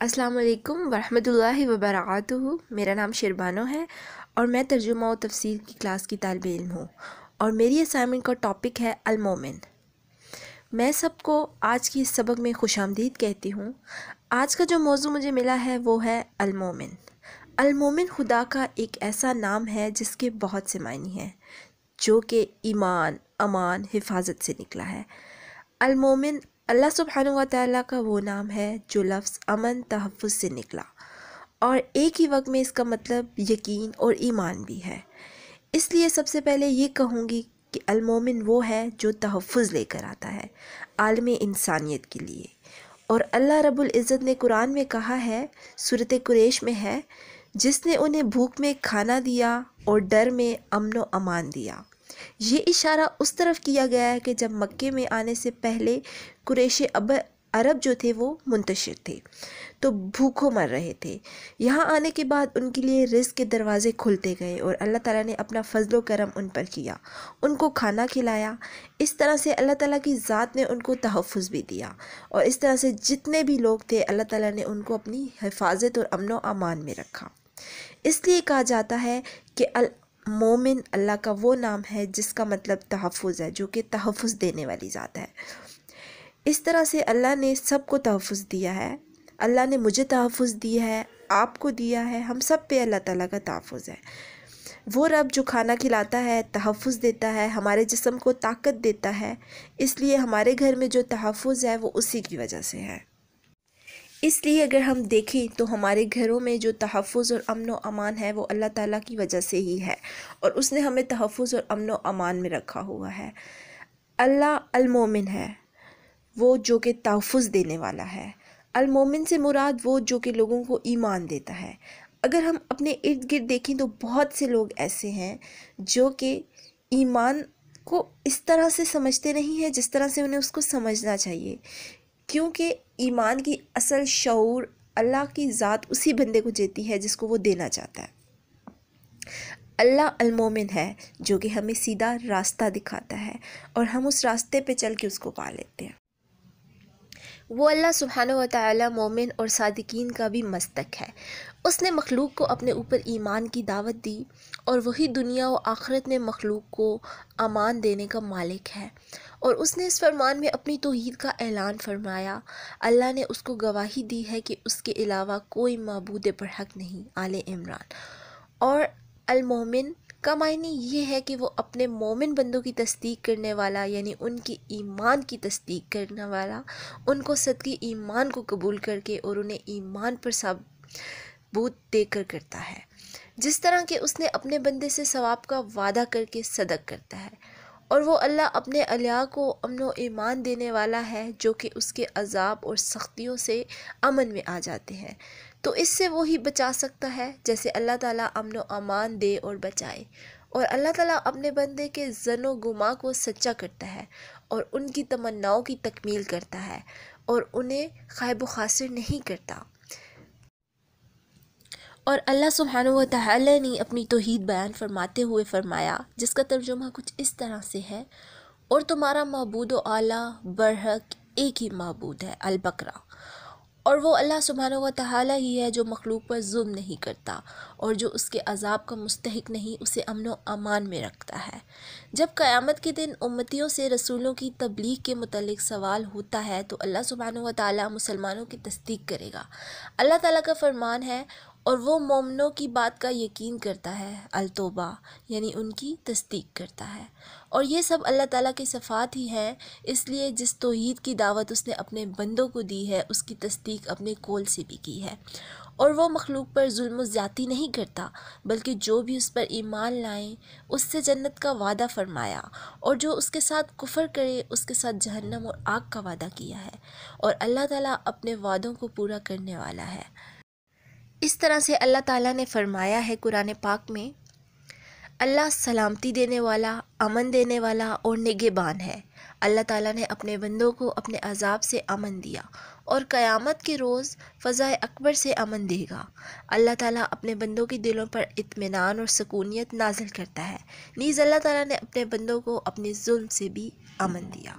السلام علیکم ورحمۃ اللہ وبرکاتہ۔ میرا نام شربانو ہے اور میں ترجمہ و تفسیر کی کلاس کی طالب علم ہوں، اور میری اسائنمنٹ کا ٹاپک ہے المومن۔ میں سب کو آج کی اس سبق میں خوش آمدید کہتی ہوں۔ آج کا جو موضوع مجھے ملا ہے وہ ہے المومن۔ المومن خدا کا ایک ایسا نام ہے جس کے بہت سے معنی ہیں، جو کہ ایمان، امان، حفاظت سے نکلا ہے۔ المومن اللہ سبحانہ و تعالیٰ کا وہ نام ہے جو لفظ امن، تحفظ سے نکلا، اور ایک ہی وقت میں اس کا مطلب یقین اور ایمان بھی ہے۔ اس لیے سب سے پہلے یہ کہوں گی کہ المومن وہ ہے جو تحفظ لے کر آتا ہے عالم انسانیت کے لیے۔ اور اللہ رب العزت نے قرآن میں کہا ہے، سورۃ قریش میں ہے، جس نے انہیں بھوک میں کھانا دیا اور ڈر میں امن و امان دیا۔ یہ اشارہ اس طرف کیا گیا ہے کہ جب مکے میں آنے سے پہلے قریش عرب جو تھے وہ منتشر تھے، تو بھوکوں مر رہے تھے۔ یہاں آنے کے بعد ان کے لیے رزق کے دروازے کھلتے گئے اور اللہ تعالیٰ نے اپنا فضل و کرم ان پر کیا، ان کو کھانا کھلایا۔ اس طرح سے اللہ تعالیٰ کی ذات نے ان کو تحفظ بھی دیا، اور اس طرح سے جتنے بھی لوگ تھے اللہ تعالیٰ نے ان کو اپنی حفاظت اور امن و امان میں رکھا۔ اس لیے کہا جاتا ہے کہ مومن اللہ کا وہ نام ہے جس کا مطلب تحفظ ہے، جو کہ تحفظ دینے والی ذات ہے۔ اس طرح سے اللہ نے سب کو تحفظ دیا ہے۔ اللہ نے مجھے تحفظ دیا ہے، آپ کو دیا ہے، ہم سب پہ اللہ تعالیٰ کا تحفظ ہے۔ وہ رب جو کھانا کھلاتا ہے، تحفظ دیتا ہے، ہمارے جسم کو طاقت دیتا ہے، اس لیے ہمارے گھر میں جو تحفظ ہے وہ اسی کی وجہ سے ہے۔ اس لیے اگر ہم دیکھیں تو ہمارے گھروں میں جو تحفظ اور امن و امان ہے وہ اللہ تعالیٰ کی وجہ سے ہی ہے، اور اس نے ہمیں تحفظ اور امن و امان میں رکھا ہوا ہے۔ اللہ المومن ہے، وہ جو کہ تحفظ دینے والا ہے۔ المومن سے مراد وہ جو کہ لوگوں کو ایمان دیتا ہے۔ اگر ہم اپنے ارد گرد دیکھیں تو بہت سے لوگ ایسے ہیں جو کہ ایمان کو اس طرح سے سمجھتے نہیں ہیں جس طرح سے انہیں اس کو سمجھنا چاہیے، کیونکہ ایمان کی اصل شعور اللہ کی ذات اسی بندے کو دیتی ہے جس کو وہ دینا چاہتا ہے۔ اللہ المومن ہے جو کہ ہمیں سیدھا راستہ دکھاتا ہے، اور ہم اس راستے پہ چل کے اس کو پا لیتے ہیں۔ وہ اللہ سبحانہ و تعالیٰ مومن اور صادقین کا بھی مصداق ہے۔ اس نے مخلوق کو اپنے اوپر ایمان کی دعوت دی، اور وہی دنیا و آخرت میں مخلوق کو امان دینے کا مالک ہے، اور اس نے اس فرمان میں اپنی توحید کا اعلان فرمایا۔ اللہ نے اس کو گواہی دی ہے کہ اس کے علاوہ کوئی معبود برحق نہیں، آل عمران۔ اور المومن کا معنی یہ ہے کہ وہ اپنے مومن بندوں کی تصدیق کرنے والا، یعنی ان کی ایمان کی تصدیق کرنے والا، ان کو صدقے ایمان کو قبول کر کے اور انہیں ایمان پر ثبوت دے کر کرتا ہے، جس طرح کہ اس نے اپنے بندے سے ثواب کا وعدہ کر کے صدق کرتا ہے۔ اور وہ اللہ اپنے اولیاء کو امن و ایمان دینے والا ہے جو کہ اس کے عذاب اور سختیوں سے امن میں آ جاتے ہیں، تو اس سے وہی بچا سکتا ہے جیسے اللہ تعالیٰ امن و امان دے اور بچائے۔ اور اللہ تعالیٰ اپنے بندے کے ظن و گمان کو سچا کرتا ہے، اور ان کی تمناؤں کی تکمیل کرتا ہے، اور انہیں خائب و خاسر نہیں کرتا۔ اور اللہ سبحانہ و تعالیٰ نے اپنی توحید بیان فرماتے ہوئے فرمایا، جس کا ترجمہ کچھ اس طرح سے ہے، اور تمہارا معبود و اعلیٰ برحق ایک ہی معبود ہے، البقرہ۔ اور وہ اللہ سبحانہ و تعالیٰ ہی ہے جو مخلوق پر ظلم نہیں کرتا، اور جو اس کے عذاب کا مستحق نہیں اسے امن و امان میں رکھتا ہے۔ جب قیامت کے دن امتیوں سے رسولوں کی تبلیغ کے متعلق سوال ہوتا ہے تو اللہ سبحانہ و تعالیٰ مسلمانوں کی تصدیق کرے گا۔ اللہ تعالیٰ کا فرمان ہے، اور وہ مومنوں کی بات کا یقین کرتا ہے، التوبہ، یعنی ان کی تصدیق کرتا ہے۔ اور یہ سب اللہ تعالیٰ کی صفات ہی ہیں، اس لیے جس توحید کی دعوت اس نے اپنے بندوں کو دی ہے اس کی تصدیق اپنے قول سے بھی کی ہے۔ اور وہ مخلوق پر ظلم و زیادتی نہیں کرتا، بلکہ جو بھی اس پر ایمان لائیں اس سے جنت کا وعدہ فرمایا، اور جو اس کے ساتھ کفر کرے اس کے ساتھ جہنم اور آگ کا وعدہ کیا ہے، اور اللہ تعالیٰ اپنے وعدوں کو پورا کرنے والا ہے۔ اس طرح سے اللہ تعالیٰ نے فرمایا ہے قرآن پاک میں، اللہ سلامتی دینے والا، امن دینے والا اور نگہبان ہے۔ اللہ تعالیٰ نے اپنے بندوں کو اپنے عذاب سے امن دیا، اور قیامت کے روز فضائے اکبر سے امن دے گا۔ اللہ تعالیٰ اپنے بندوں کے دلوں پر اطمینان اور سکونیت نازل کرتا ہے، نیز اللہ تعالیٰ نے اپنے بندوں کو اپنے ظلم سے بھی امن دیا۔